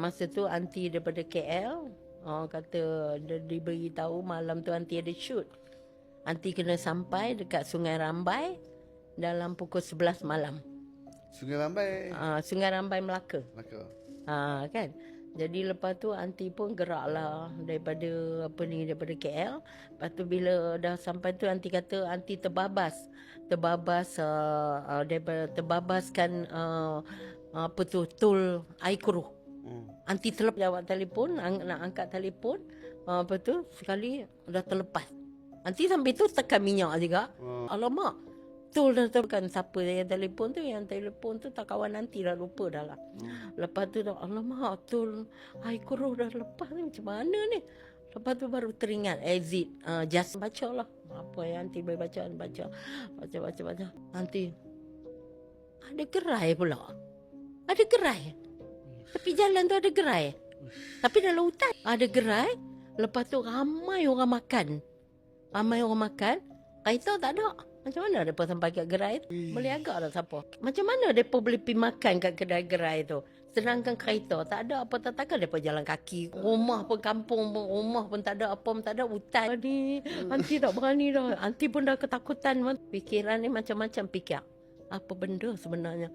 Masa tu aunty daripada KL, kata dia diberi tahu malam tu aunty ada shoot. Aunty kena sampai dekat Sungai Rambai dalam pukul 11 malam. Sungai Rambai. Sungai Rambai Melaka. Melaka. Kan. Jadi lepas tu aunty pun geraklah daripada daripada KL. Lepas tu bila dah sampai tu aunty kata aunty terbabaskan tol Aikuru. Aunty terlepas jawab telefon, nak angkat telefon. Lepas tu sekali dah terlepas. Aunty sampai tu tekan minyak juga. Alamak, tol dah tekan. Siapa yang telefon tu tak kawan aunty dah, lupa dah lah. Lepas tu alamak, tol Aikuru dah lepas ni, macam mana ni? Lepas tu baru teringat exit. Just baca lah apa yang aunty boleh baca. Aunty, ada gerai pula. Ada gerai. Tepi jalan tu ada gerai. Tapi dalam hutan ada gerai. Lepas tu ramai orang makan. Kereta tak ada. Macam mana mereka sampai kat gerai tu? Boleh agak tak siapa? Macam mana mereka boleh pergi makan kat kedai gerai tu? Sedangkan kereta tak ada, apa takkan mereka jalan kaki. Rumah pun kampung pun, rumah pun tak ada, apa pun tak ada, hutan. Aunty tak berani dah. Aunty pun dah ketakutan. Fikiran ni macam-macam fikir. Apa benda sebenarnya?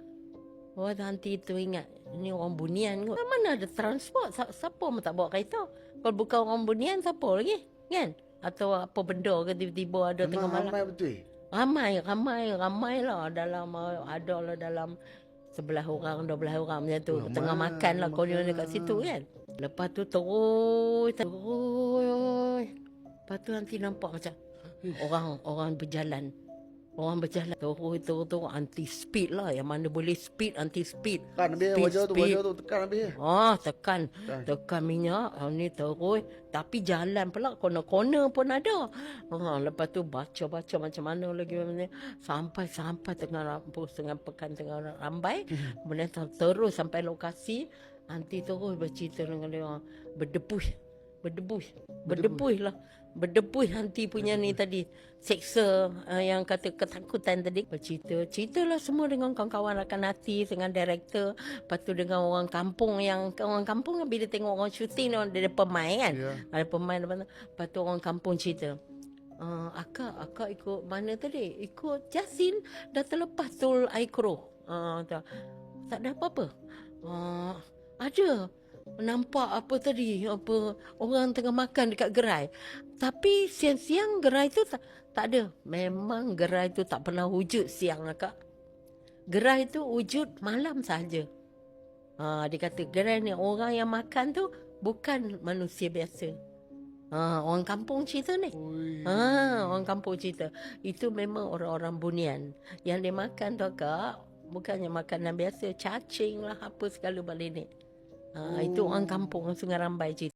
Aunty tu ingat, ni orang bunian kot. Mana ada transport? Siapa pun tak bawa kereta? Kalau bukan orang bunian, siapa lagi? Kan? Atau apa benda ke tiba-tiba ada tengah malam. Ramai betul? Ramai lah dalam, ada lah dalam 11 orang, 12 orang macam tu. Tengah makan lah kononnya dekat situ kan. Lepas tu terus. Lepas tu nanti nampak macam orang berjalan. Terus anti speed lah. Yang mana boleh speed, anti speed. Tekan habis wajah tu tekan habis. Tekan minyak. Ni terus. Tapi jalan pula kona-kona pun ada. Lepas tu baca macam mana lagi. Sampai tengah pekan tengah Rambai. Kemudian terus sampai lokasi. Anti terus bercerita dengan dia. Berdebuh aunty punya ni tadi. Seksa yang kata ketakutan tadi. Ceritalah semua dengan kawan-kawan rakan hati, dengan director. Lepas tu dengan orang kampung bila tengok orang syuting dia ada pemain kan. Ada pemain lepas tu orang kampung cerita. Akak ikut mana tadi? Ikut Jasin. Dah terlepas tol Aikuru. Tak ada apa-apa. Ada. Nampak apa tadi, orang tengah makan dekat gerai. Tapi siang-siang gerai tu tak ada. Memang gerai tu tak pernah wujud siang akak. Gerai tu wujud malam saja. Dia kata gerai ni orang yang makan tu bukan manusia biasa. Orang kampung cerita ni. Orang kampung cerita. Itu memang orang-orang bunian. Yang dia makan tu akak bukannya makanan biasa, cacing lah apa segala balik ni. Itu orang kampung Sungai Rambai cerita.